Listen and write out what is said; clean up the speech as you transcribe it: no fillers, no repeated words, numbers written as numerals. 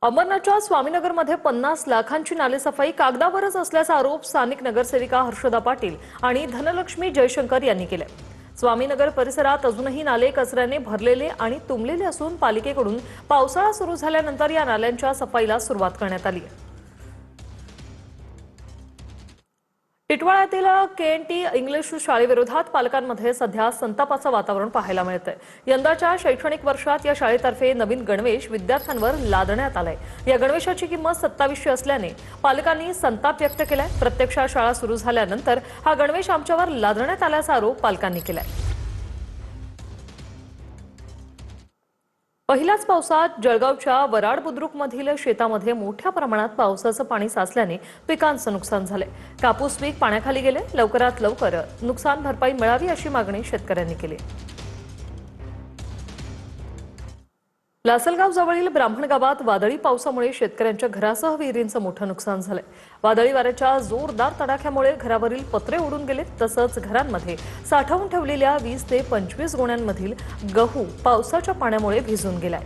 अमरनाथच्या स्वामीनगरमध्ये 50 लाखांची नालेसफाई कागदावरच असल्याचा आरोप स्थानिक नगरसेविका हर्षदा पाटील आणि धनलक्ष्मी जयशंकर यांनी केले। स्वामीनगर परिसरात अजूनही नाले कचऱ्याने भरलेले आणि तुंबलेले असून पालिकेकडून पावसाळा सुरू झाल्यानंतर या नाल्यांच्या सफाईला सुरुवात करण्यात आली आहे। टिटवाळ्यातील केएनटी इंग्लिश शाळेविरोधात पालकांमध्ये सध्या संतापाचं वातावरण पाहायला मिळतंय। यंदाच्या शैक्षणिक वर्षात या शाळेतर्फे नवीन गणवेश विद्यार्थ्यांवर लादण्यात आलाय। या गणवेशाची किंमत 2700 असल्याने पालकांनी संताप व्यक्त केलाय। प्रत्यक्षात शाळा सुरू झाल्यानंतर हा गणवेश आमच्यावर लादण्यात आल्याचा आरोप पालकांनी केलाय। पहिल्याच पावसात जळगावच्या वराड बुद्रुकमधील शेतामध्ये मोठ्या प्रमाणात पावसाचं पाणी साचल्याने पिकांचं नुकसान झालंय। कापूस पीक पाण्याखाली गेले। लवकरात लवकर नुकसान भरपाई मिळावी अशी मागणी शेतकऱ्यांनी केली। लासलगाव जवळील ब्राह्मण गावात वादळी पावसामुळे शेतकऱ्यांच्या घरासह विहिरींचं मोठं नुकसान झालंय। वादळी वाऱ्याच्या जोरदार तडाख्यामुळे घरावरील पत्रे उडून गेले। तसंच घरांमध्ये साठवून ठेवलेल्या 20 ते 25 गोण्यांमधील गहू पावसाच्या पाण्यामुळे भिजून गेलाय।